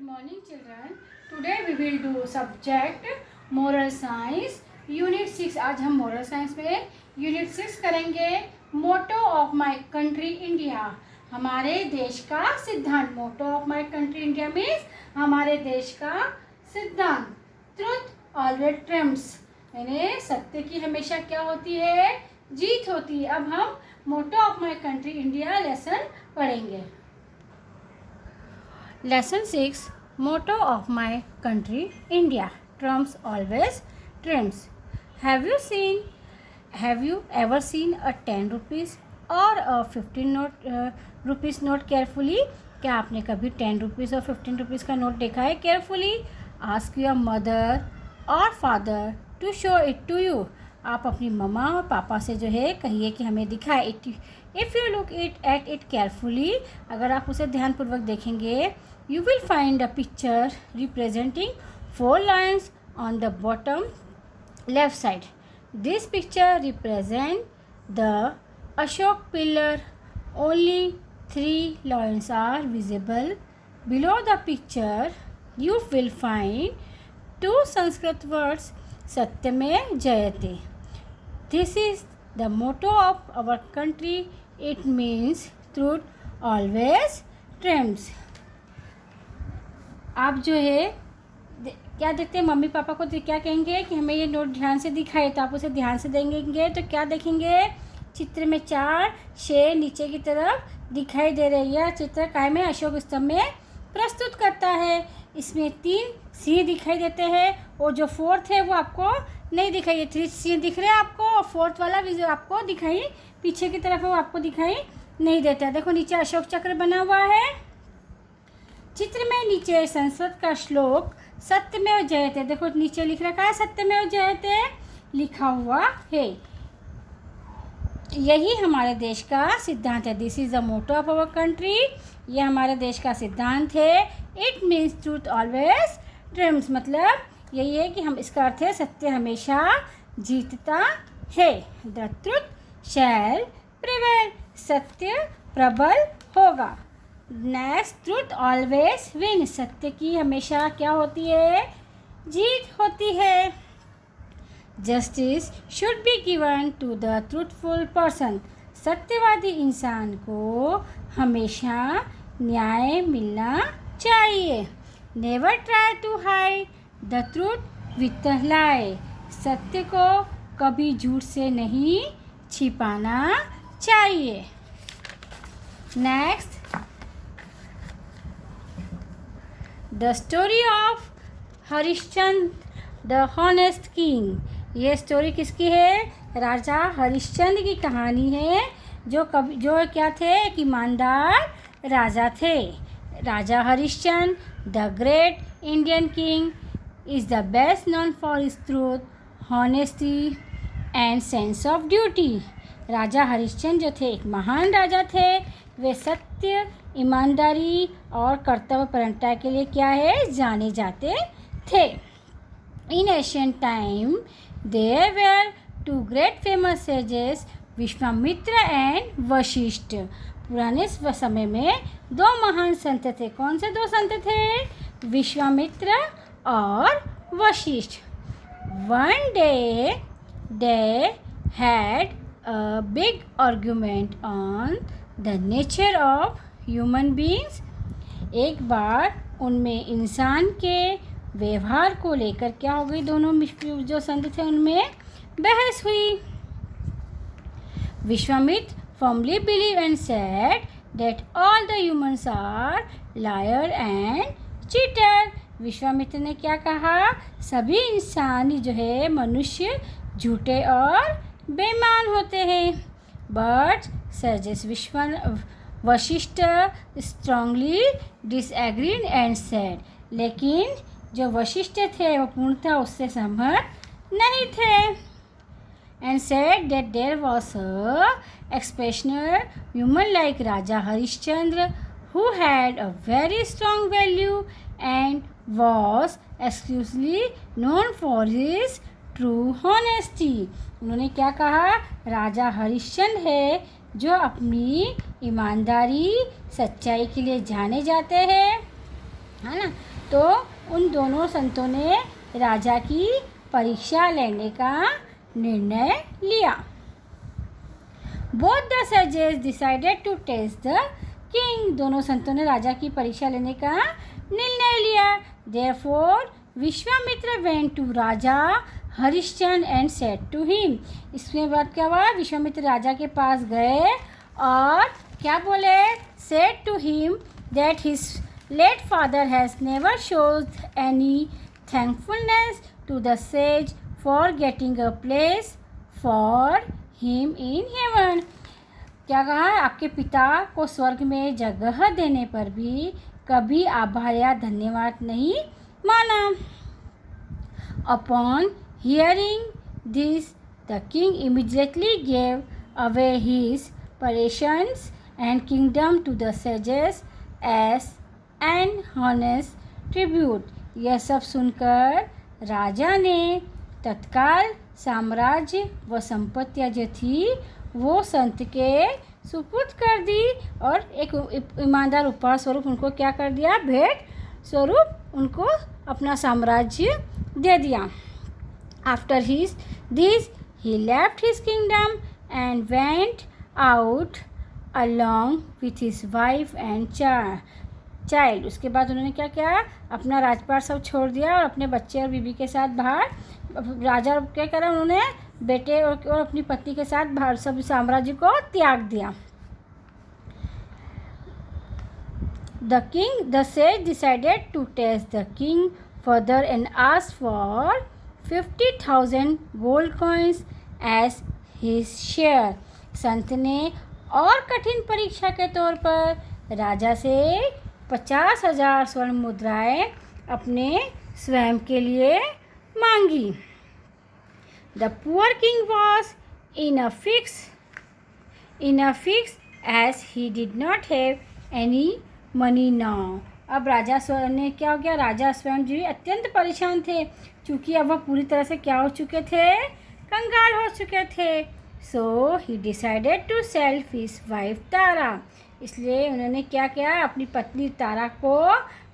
morning children. Today we will do subject moral science unit 6. आज हम moral science में unit 6 करेंगे. Motto of my country India. हमारे देश का सिद्धांत. Motto of my country India means हमारे देश का सिद्धांत. Truth always triumphs. यानी सत्य की हमेशा क्या होती है? जीत होती है. अब हम Motto of my country India lesson पढ़ेंगे. Lesson 6 Motto of my country India. Trumps always triumphs. Have you ever seen a 10 rupees or a 15 rupees note carefully? क्या आपने कभी 10 रुपीज़ और 15 रुपीज़ का नोट देखा है? Carefully ask your mother or father to show it to you. आप अपनी मम्मा और पापा से जो है कहिए कि हमें दिखाए. If you look at it carefully, अगर आप उसे ध्यानपूर्वक देखेंगे, you will find a picture representing 4 lions on the bottom left side. This picture represents the Ashok pillar. Only 3 lions are visible. Below the picture you will find 2 Sanskrit words, Satyame Jayate. This is the motto of our country. It means truth always triumphs. आप जो है क्या देखते हैं, mummy papa को क्या कहेंगे कि हमें ये नोट ध्यान से दिखाए, तो आप उसे ध्यान से देंगे तो क्या देखेंगे? चित्र में 4 शेर नीचे की तरफ दिखाई दे रही है. चित्र काय में? अशोक स्तंभ में प्रस्तुत करता है. इसमें 3 सिंह दिखाई देते हैं और जो 4th है वो आपको नहीं दिखाई है. 3 सिंह दिख रहे हैं आपको और 4th वाला भी जो आपको दिखाई पीछे की तरफ है वो आपको दिखाई नहीं देता. देखो नीचे अशोक चक्र बना हुआ है. चित्र में नीचे संस्कृत का श्लोक सत्यमेव जयते, देखो नीचे लिख रखा है सत्यमेव जयते लिखा हुआ है. यही हमारे देश का सिद्धांत है. This is the motto of our country. ये हमारे देश का सिद्धांत है. It means truth always triumphs, मतलब यही है कि हम, इसका अर्थ है सत्य हमेशा जीतता है. द ट्रूथ शैल प्रिवेल, सत्य प्रबल होगा. नेक्स्ट, ट्रूथ ऑलवेज विन, सत्य की हमेशा क्या होती है? जीत होती है. Justice should be given to the truthful person, सत्यवादी इंसान को हमेशा न्याय मिलना चाहिए. Never try to hide the truth with a lie, सत्य को कभी झूठ से नहीं छिपाना चाहिए. Next, the story of Harishchandra the honest king. ये स्टोरी किसकी है? राजा हरिश्चंद्र की कहानी है, जो क्या थे? एक ईमानदार राजा थे. राजा Harishchandra the great Indian king is the best known for his truth, honesty and sense of duty. राजा हरिश्चंद्र जो थे एक महान राजा थे. वे सत्य, ईमानदारी और कर्तव्य परंपरा के लिए क्या है? जाने जाते थे. In ancient time there were 2 great famous sages, Vishwamitra and Vashishtha. पुराने समय में 2 महान संत थे. कौन से 2 संत थे? विश्वामित्र और Vashishtha. One day they had a big argument on the nature of human beings. एक बार उनमें इंसान के व्यवहार को लेकर क्या हो गई? दोनों जो संत थे उनमें बहस हुई. Vishwamitra firmly believed and said that all the humans are liar and cheater. Vishwamitra ने क्या कहा? सभी इंसान जो है मनुष्य झूठे और बेईमान होते हैं. But sages Vashishtha strongly disagreed and said, लेकिन जो वशिष्ठ थे वो पूर्णतः उससे सहमत नहीं थे. And said that there was a exceptional human like Raja Harishchandra who had a very strong value and was exclusively known for his true honesty. उन्होंने क्या कहा? राजा हरिश्चंद्र है जो अपनी ईमानदारी, सच्चाई के लिए जाने जाते हैं. है ना। तो उन दोनों संतों ने राजा की परीक्षा लेने का निर्णय लिया। Both the sages decided to test the king. दोनों संतों ने राजा की परीक्षा लेने का निर्णय लिया। Therefore, Vishwamitra went to Raja Harishchandra and said to him. इसके बाद क्या हुआ? विश्वामित्र राजा के पास गए और क्या बोले? Said to him that his late father has never shown any thankfulness to the sage for getting a place for him in heaven. क्या कहा? आपके पिता को स्वर्ग में जगह देने पर भी कभी आभार या धन्यवाद नहीं माना। Upon hearing this, the king immediately gave away his possessions and kingdom to the sages as an honest tribute. यह सब सुनकर राजा ने तत्काल साम्राज्य व संपत्तियाँ जो थी वो संत के सुपुर्द कर दी और एक ईमानदार उपहार स्वरूप उनको क्या कर दिया? भेंट स्वरूप उनको अपना साम्राज्य दे दिया। After this, he left his kingdom and went out along with his wife and child. उसके बाद उन्होंने क्या किया? अपना राजपाट सब छोड़ दिया और अपने बच्चे और बीबी के साथ बाहर, राजा क्या करा? उन्होंने बेटे और अपनी पत्नी के साथ बाहर सब साम्राज्य को त्याग दिया। The sage decided to test the king further and asked for 50,000 gold coins as his share. संत ने और कठिन परीक्षा के तौर पर राजा से 50,000 स्वर्ण मुद्राएं अपने स्वयं के लिए मांगी। The poor king was in a fix as he did not have any money now. अब राजा स्वयं ने क्या हो गया? राजा स्वयं जी अत्यंत परेशान थे क्योंकि अब वह पूरी तरह से क्या हो चुके थे? कंगाल हो चुके थे। So he decided to sell his wife Tara. इसलिए उन्होंने क्या किया? अपनी पत्नी तारा को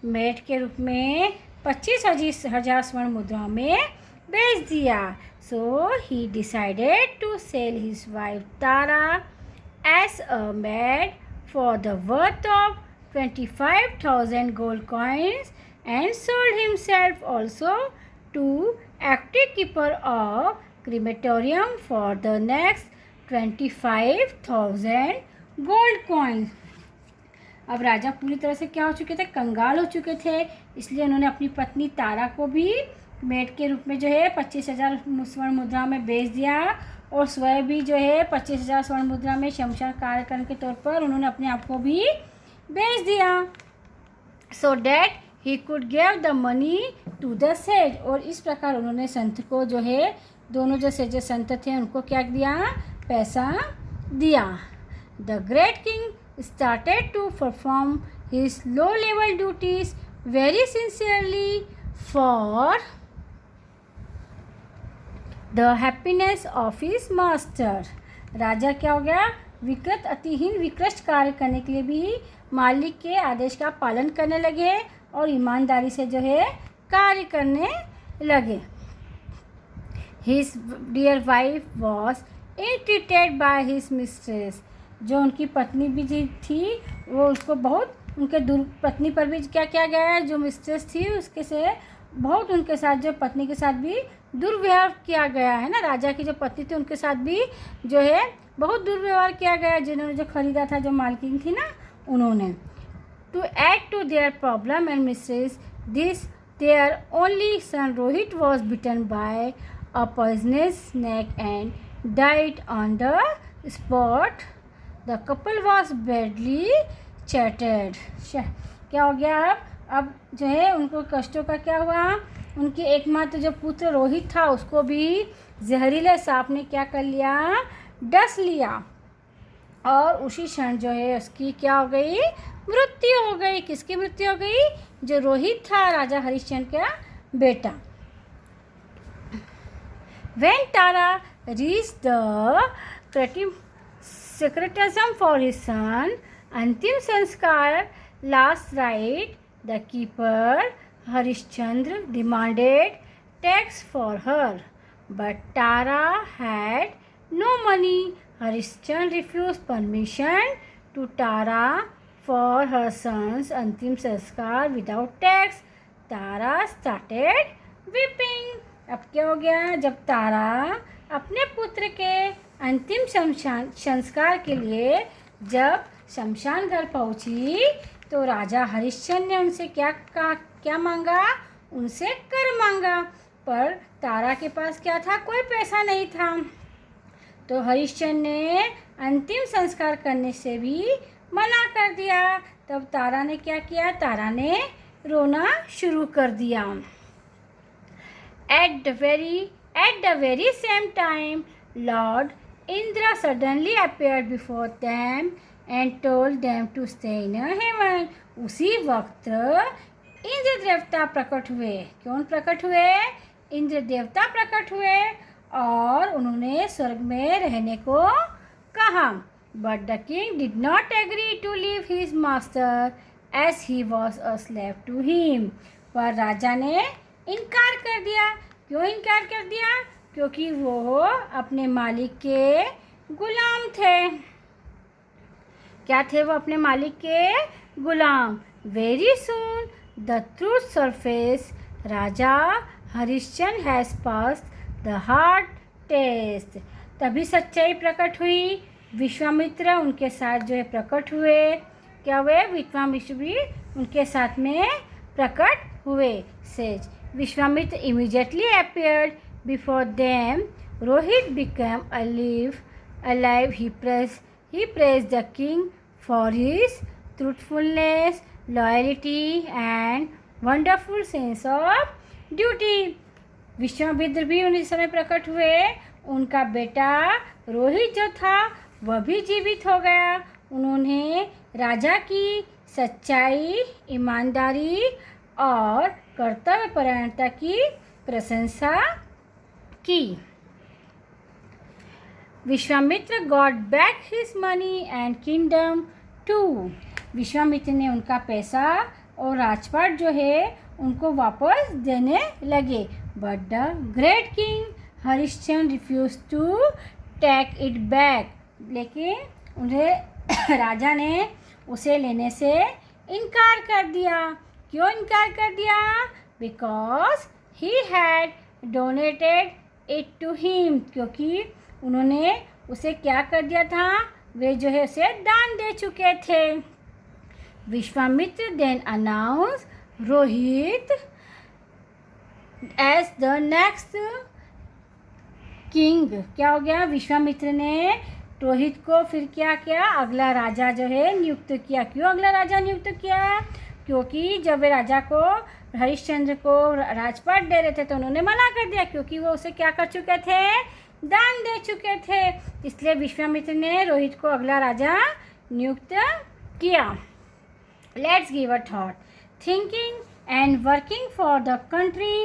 भेंट के रूप में 25,000 स्वर्ण मुद्राओं में बेच दिया। So he decided to sell his wife Tara as a maid for the worth of 25,000 gold coins and sold himself also to active keeper of crematorium for the next 25,000 gold coins. अब राजा पूरी तरह से क्या हो चुके थे? कंगाल हो चुके थे। इसलिए उन्होंने अपनी पत्नी तारा को भी मेट के रूप में जो है 25,000 स्वर्ण मुद्रा में बेच दिया और स्वयं भी जो है 25,000 स्वर्ण मुद्रा में शमशान कार्यक्रम के तौर पर उन्होंने अपने आप को भी बेच दिया। So that he could give the money to the sage. और इस प्रकार उन्होंने संत को जो है दोनों जो सेज संत थे उनको क्या दिया? पैसा दिया. The great king started to perform his low level duties very sincerely for the happiness of his master. राजा क्या हो गया? विकृत अतिहीन विकृष्ट कार्य करने के लिए भी मालिक के आदेश का पालन करने लगे और ईमानदारी से जो है कार्य करने लगे. His dear wife was ill-treated by his mistress. जो उनकी पत्नी भी थी वो उसको बहुत उनके पत्नी पर भी क्या किया गया है? जो मिस्ट्रेस थी उसके से बहुत उनके साथ जो पत्नी के साथ भी दुर्व्यवहार किया गया है ना. राजा की जो पत्नी थी उनके साथ भी जो है बहुत दुर्व्यवहार किया गया. जिन्होंने जो खरीदा था जो मालकिन थी ना उन्होंने. To add to their problem and mistress this their only son Rohit was bitten by a poisonous snake and died on the spot. The couple was badly shattered. क्या हो गया? अब जो है उनको कष्टों का क्या हुआ? उनके एकमात्र जो पुत्र रोहित था उसको भी जहरीले सांप ने क्या कर लिया? डस लिया और उसी क्षण जो है उसकी क्या हो गई? मृत्यु हो गई. किसकी मृत्यु हो गई? जो रोहित था राजा हरिश्चंद्र का बेटा. When Tara reached the secretism for his son, अंतिम संस्कार last rite, the keeper Harishchandra demanded tax for her, but Tara had no money. Harishchandra refuse permission to Tara for her sons अंतिम संस्कार without tax. Tara started weeping. अब क्या हो गया, जब तारा अपने पुत्र के अंतिम संस्कार के लिए जब शमशान घर पहुंची तो राजा हरिश्चंद्र ने उनसे क्या मांगा, उनसे कर मांगा. पर तारा के पास क्या था, कोई पैसा नहीं था. तो हरिश्चंद्र ने अंतिम संस्कार करने से भी मना कर दिया. तब तारा ने क्या किया, तारा ने रोना शुरू कर दिया. At the very same time, Lord Indra suddenly appeared before them and told them to stay in heaven. उसी वक्त इंद्र देवता प्रकट हुए. कौन प्रकट हुए, इंद्र देवता प्रकट हुए और उन्होंने स्वर्ग में रहने को कहा. But the king did not agree to leave his master as he was a slave to him. पर राजा ने इनकार कर दिया. क्यों इनकार कर दिया, क्योंकि वो अपने मालिक के गुलाम थे. क्या थे वो, अपने मालिक के गुलाम. Very soon the truth surface. राजा Harishchandra has passed the hard test. तभी सच्चाई प्रकट हुई. विश्वामित्र उनके साथ जो है प्रकट हुए. क्या हुए, विश्वामित्र भी उनके साथ में प्रकट हुए. Says Vishwamitra immediately appeared before them. Rohit became alive. He praised the king for his truthfulness, loyalty, and wonderful sense of duty. Vishwamitra भी उन्हीं समय प्रकट हुए. उनका बेटा रोहित जो था वह भी जीवित हो गया. उन्होंने राजा की सच्चाई, ईमानदारी और कर्तव्य परायणता की प्रशंसा की. Vishwamitra got back his money and kingdom too. Vishwamitra ने उनका पैसा और राजपाट जो है उनको वापस देने लगे. But the great king Harishchandra refuse to take it back. लेकिन उन्हें राजा ने उसे लेने से इनकार कर दिया. क्यों इनकार कर दिया, because he had donated it to him. क्योंकि उन्होंने उसे क्या कर दिया था, वे जो है उसे दान दे चुके थे. Vishwamitra then announce Rohit as the next king. क्या हो गया, विश्वामित्र ने रोहित को फिर क्या किया, अगला राजा जो है नियुक्त किया. क्यों अगला राजा नियुक्त किया, क्योंकि जब वे राजा को हरिश्चंद्र को राजपाट दे रहे थे तो उन्होंने मना कर दिया, क्योंकि वो उसे क्या कर चुके थे, दान दे चुके थे. इसलिए विश्वामित्र ने रोहित को अगला राजा नियुक्त किया. Let's give a thought. Thinking and working for the country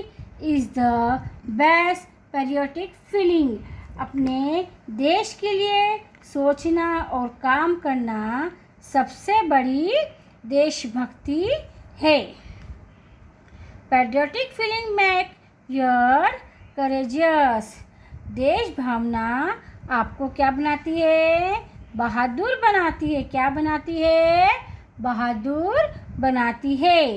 is the best patriotic feeling. अपने देश के लिए सोचना और काम करना सबसे बड़ी देशभक्ति है. Patriotic feeling make your courageous. देश भावना आपको क्या बनाती है, बहादुर बनाती है. क्या बनाती है, बहादुर बनाती है.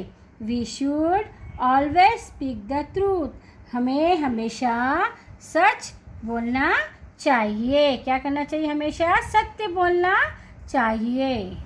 We should always speak the truth. हमें हमेशा सच बोलना चाहिए. क्या करना चाहिए, हमेशा सत्य बोलना चाहिए.